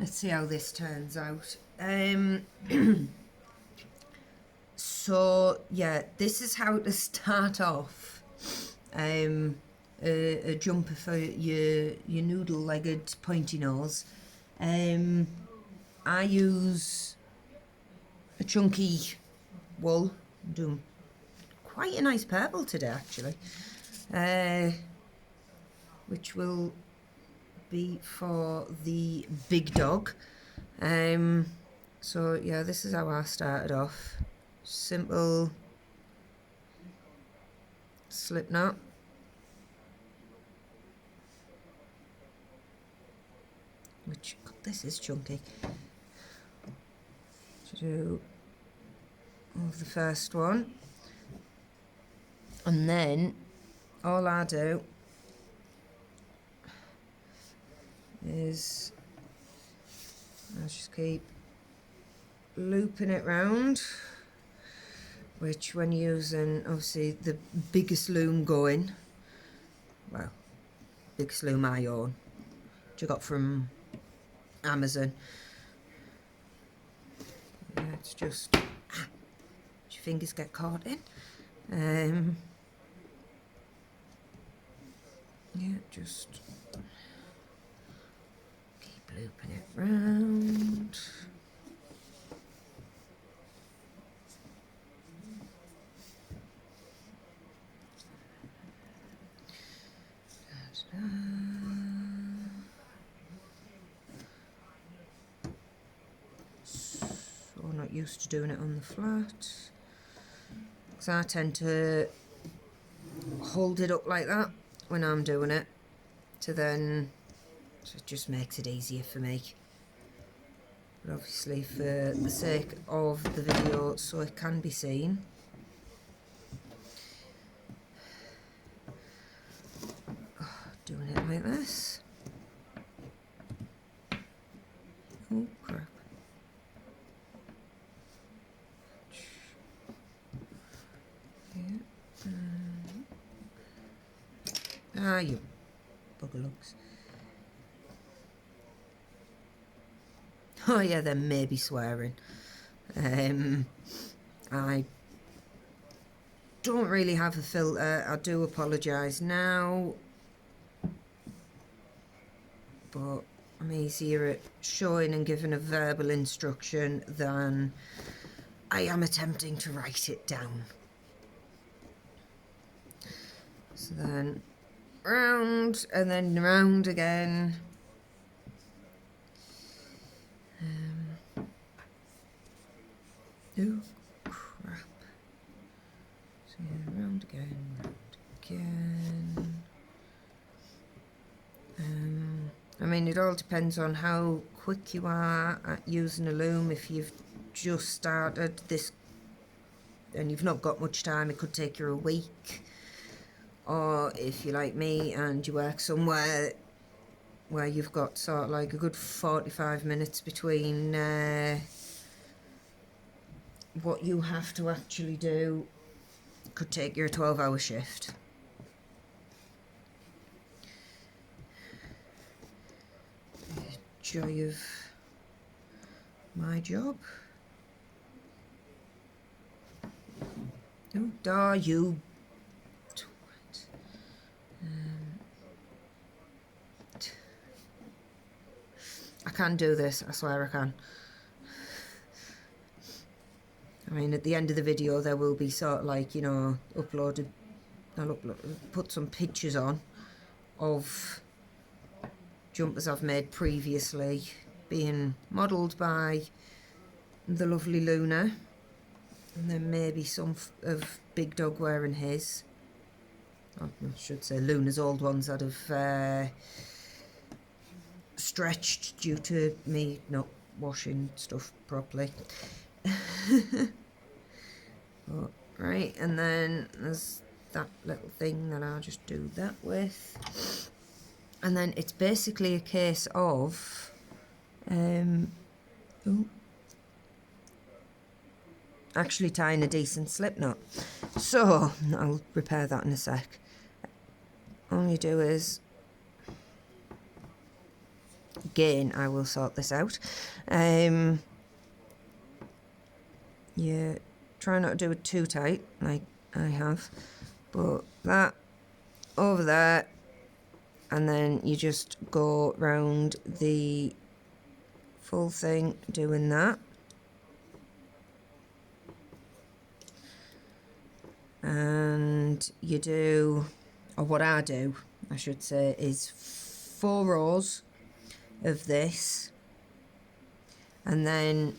Let's see how this turns out. So yeah, this is how to start off a jumper for your noodle-legged pointy nose. I use a chunky wool. I'm doing quite a nice purple today, actually, which will be for the big dog. So yeah, this is how I started off. Simple slip knot. Which, God, this is chunky. To do of the first one, and then all I do is I just keep looping it round, which when using obviously the biggest loom going, well, biggest loom I own, which I got from Amazon. Yeah, it's just your fingers get caught in. Yeah, just keep looping it round. So not used to doing it on the flat, because I tend to hold it up like that when I'm doing it, so it just makes it easier for me. But obviously for the sake of the video, so it can be seen, doing it like this. Oh crap. Ah, you buggerlugs. Oh yeah, there may be swearing. I don't really have a filter. I do apologise now, but I'm easier at showing and giving a verbal instruction than I am attempting to write it down. So then round and then round again. Oh crap. So yeah, round again, round again. I mean, it all depends on how quick you are at using a loom. If you've just started this and you've not got much time, it could take you a week. Or if you're like me and you work somewhere where you've got sort of like a good 45 minutes between what you have to actually do, it could take you a 12-hour shift. The joy of my job. Oh, dar you. I can do this, I swear I can. I mean, at the end of the video there will be sort of like, you know, put some pictures on of jumpers I've made previously being modelled by the lovely Luna, and then maybe some of Big Dog wearing his. I should say Luna's old ones that have stretched due to me not washing stuff properly. But, right, and then there's that little thing that I'll just do that with, and then it's basically a case of actually tying a decent slip knot. So I'll repair that in a sec. All you do is again, I will sort this out. Yeah, try not to do it too tight, like I have. But that over there, and then you just go round the full thing doing that. And you do, or what I do, I should say, is 4 rows of this, and then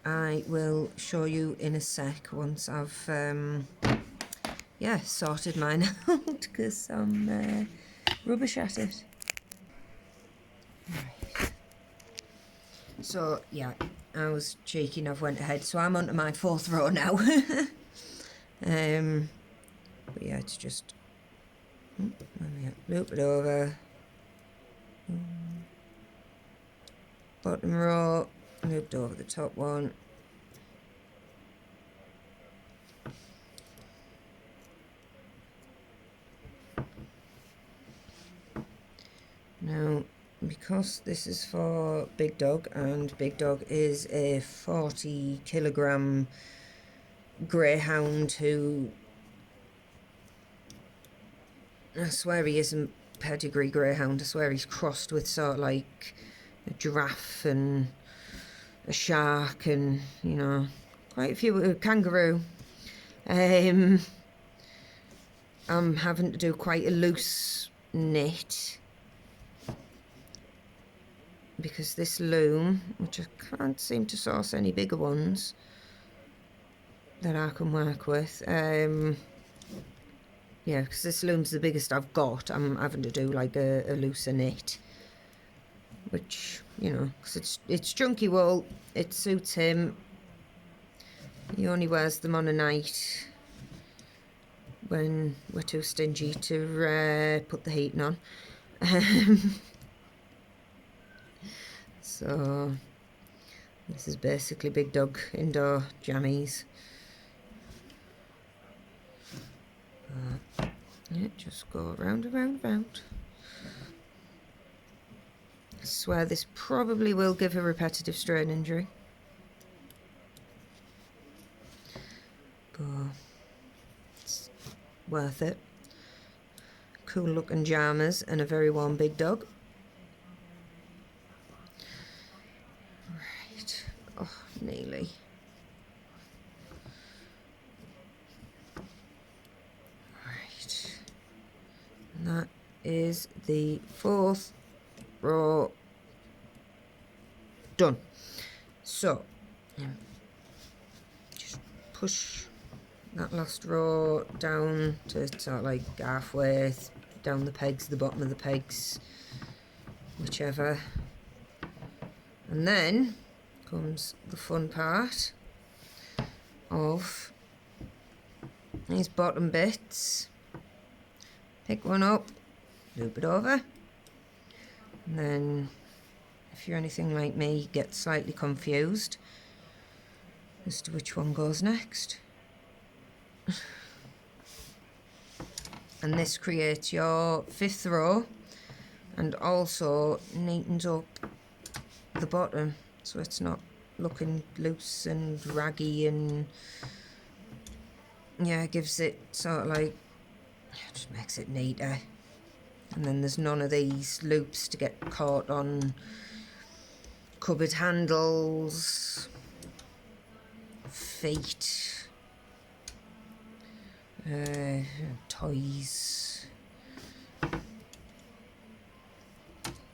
I will show you in a sec once I've yeah, sorted mine out, because I'm rubbish at it. Right. So yeah, I was cheeky enough, went ahead, so I'm onto my 4th row now. But yeah, it's just loop it over, bottom row, looped over the top one. Now, because this is for Big Dog, and Big Dog is a 40-kilogram greyhound who, I swear he isn't pedigree greyhound, I swear he's crossed with sort of like a giraffe and a shark and, you know, quite a few, kangaroo. I'm having to do quite a loose knit, because this loom, which I can't seem to source any bigger ones that I can work with, yeah, because this loom's the biggest I've got. I'm having to do like a looser knit, which, you know, because it's chunky wool, it suits him. He only wears them on a night when we're too stingy to put the heating on. So this is basically Big Dog indoor jammies. Yeah, just go round and round and round. I swear this probably will give a repetitive strain injury, but it's worth it. Cool looking jammers and a very warm Big Dog. Right, oh, nearly. Right, and that is the 4th row done. So just push that last row down to sort of like halfway down the pegs, the bottom of the pegs, whichever. And then comes the fun part of these bottom bits. Pick one up, loop it over, and then if you're anything like me, you get slightly confused as to which one goes next. And this creates your 5th row and also neatens up the bottom, so it's not looking loose and raggy, and yeah, gives it sort of like, just makes it neater. And then there's none of these loops to get caught on cupboard handles, feet, toys.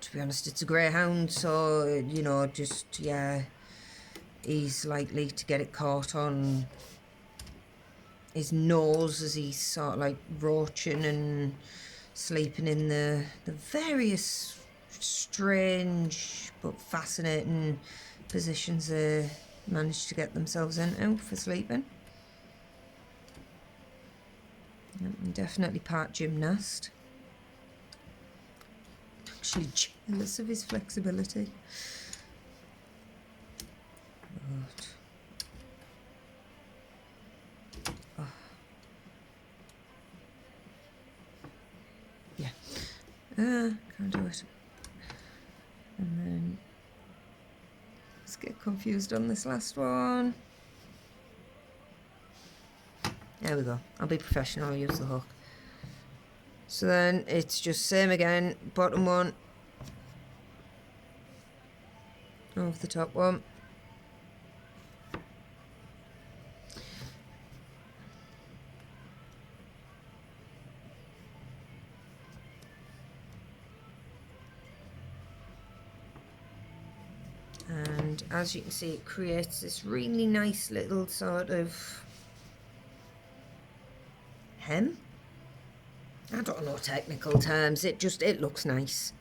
To be honest, it's a greyhound, so, you know, just, yeah, he's likely to get it caught on his nose as he's sort of like roaching and sleeping in the various strange but fascinating positions they manage to get themselves into for sleeping. I'm definitely part gymnast. Actually jealous of his flexibility. But, oh. Yeah. Can't do it. And then let's get confused on this last one. There we go. I'll be professional, I'll use the hook. So then it's just same again, bottom one over the top one. And as you can see, it creates this really nice little sort of hem. I don't know technical terms, it looks nice.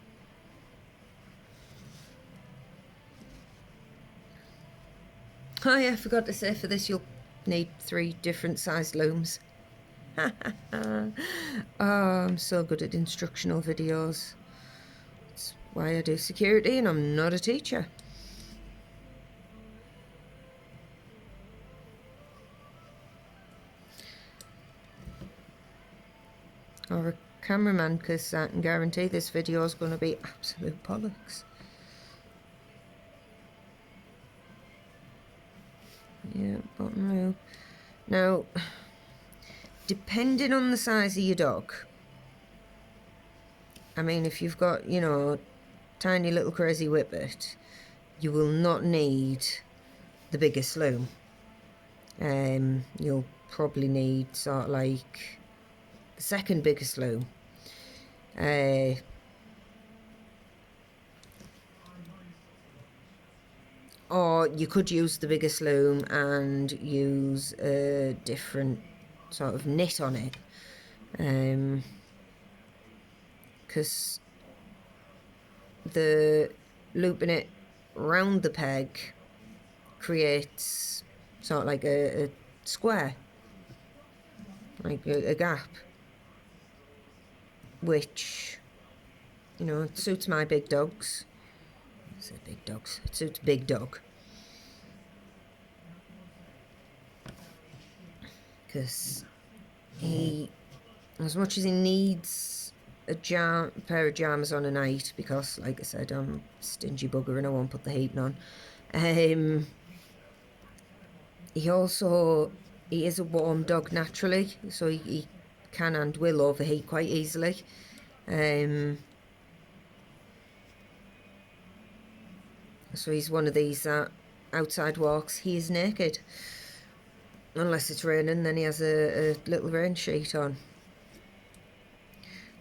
Oh yeah, I forgot to say, for this you'll need 3 different sized looms. Oh, I'm so good at instructional videos. That's why I do security and I'm not a teacher. Or a cameraman, because I can guarantee this video is going to be absolute bollocks. Yeah, bottom loop. Now, depending on the size of your dog, I mean, if you've got, you know, tiny little crazy whippet, you will not need the biggest loom. You'll probably need sort of like the second biggest loom. Or you could use the biggest loom and use a different sort of knit on it. Because the looping it round the peg creates sort of like a square, like a gap, which, you know, it suits my big dogs. I say big dogs, it suits big dog. Because he, as much as he needs a pair of pyjamas on a night, because like I said, I'm a stingy bugger and I won't put the heating on, he is a warm dog naturally, so he can and will overheat quite easily. So he's one of these that outside walks, he is naked. Unless it's raining, then he has a little rain sheet on.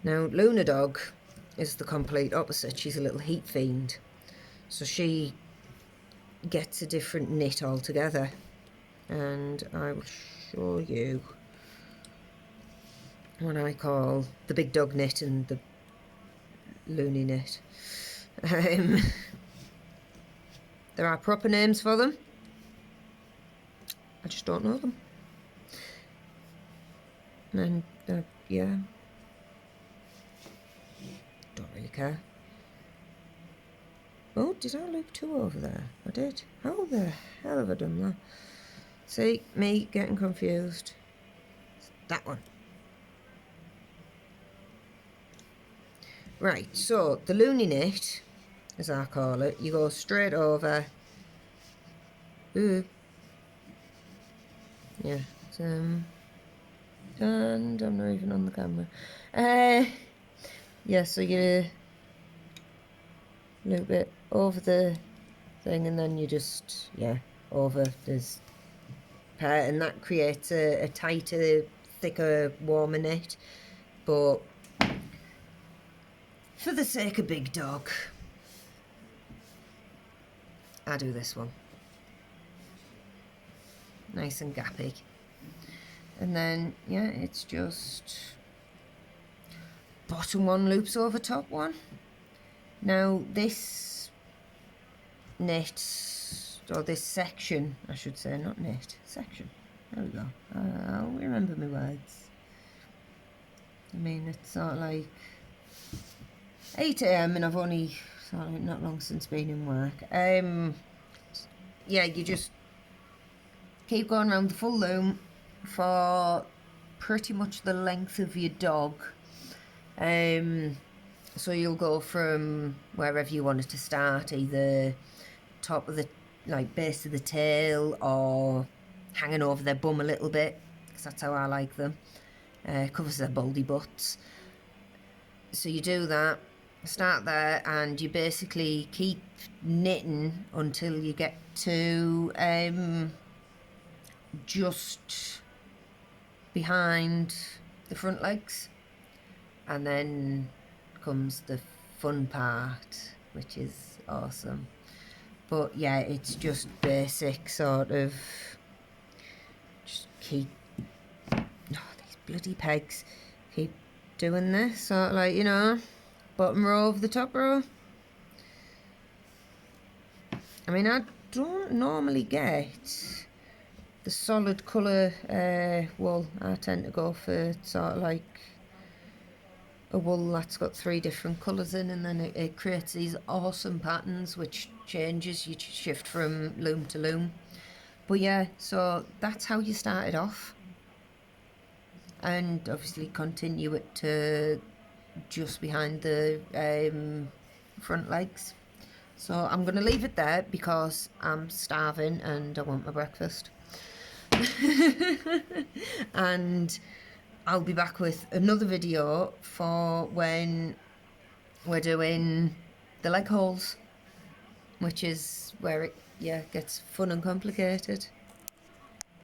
Now, Luna Dog is the complete opposite. She's a little heat fiend. So she gets a different knit altogether. And I will show you what I call the big dog knit and the loony knit. There are proper names for them. I just don't know them. And, yeah. Don't really care. Oh, did I loop 2 over there? I did. How the hell have I done that? See, me getting confused. It's that one. Right, so the loony knit, as I call it, you go straight over. Ooh. Yeah, and I'm not even on the camera. Yeah, so you loop it over the thing and then you just, yeah, over this part, and that creates a tighter, thicker, warmer knit. But for the sake of big dog, I do this one. Nice and gappy. And then, yeah, it's just bottom one loops over top one. Now this knit, or this section, I should say, not knit, section. There we go. I'll remember my words. I mean, it's sort of like 8 AM and I've only sort of not long since been in work. Yeah, you just keep going around the full loom for pretty much the length of your dog. So you'll go from wherever you want it to start, either top of the, like, base of the tail, or hanging over their bum a little bit, because that's how I like them. Covers their baldy butts. So you do that, start there, and you basically keep knitting until you get to just behind the front legs, and then comes the fun part, which is awesome. But yeah, it's just basic sort of, just keep, oh, these bloody pegs, keep doing this, sort of like, you know, bottom row of the top row. I mean, I don't normally get the solid colour wool. I tend to go for sort of like a wool that's got 3 different colours in, and then it creates these awesome patterns which changes. You shift from loom to loom. But yeah, so that's how you started off, and obviously continue it to just behind the front legs. So I'm going to leave it there because I'm starving and I want my breakfast. And I'll be back with another video for when we're doing the leg holes, which is where it gets fun and complicated.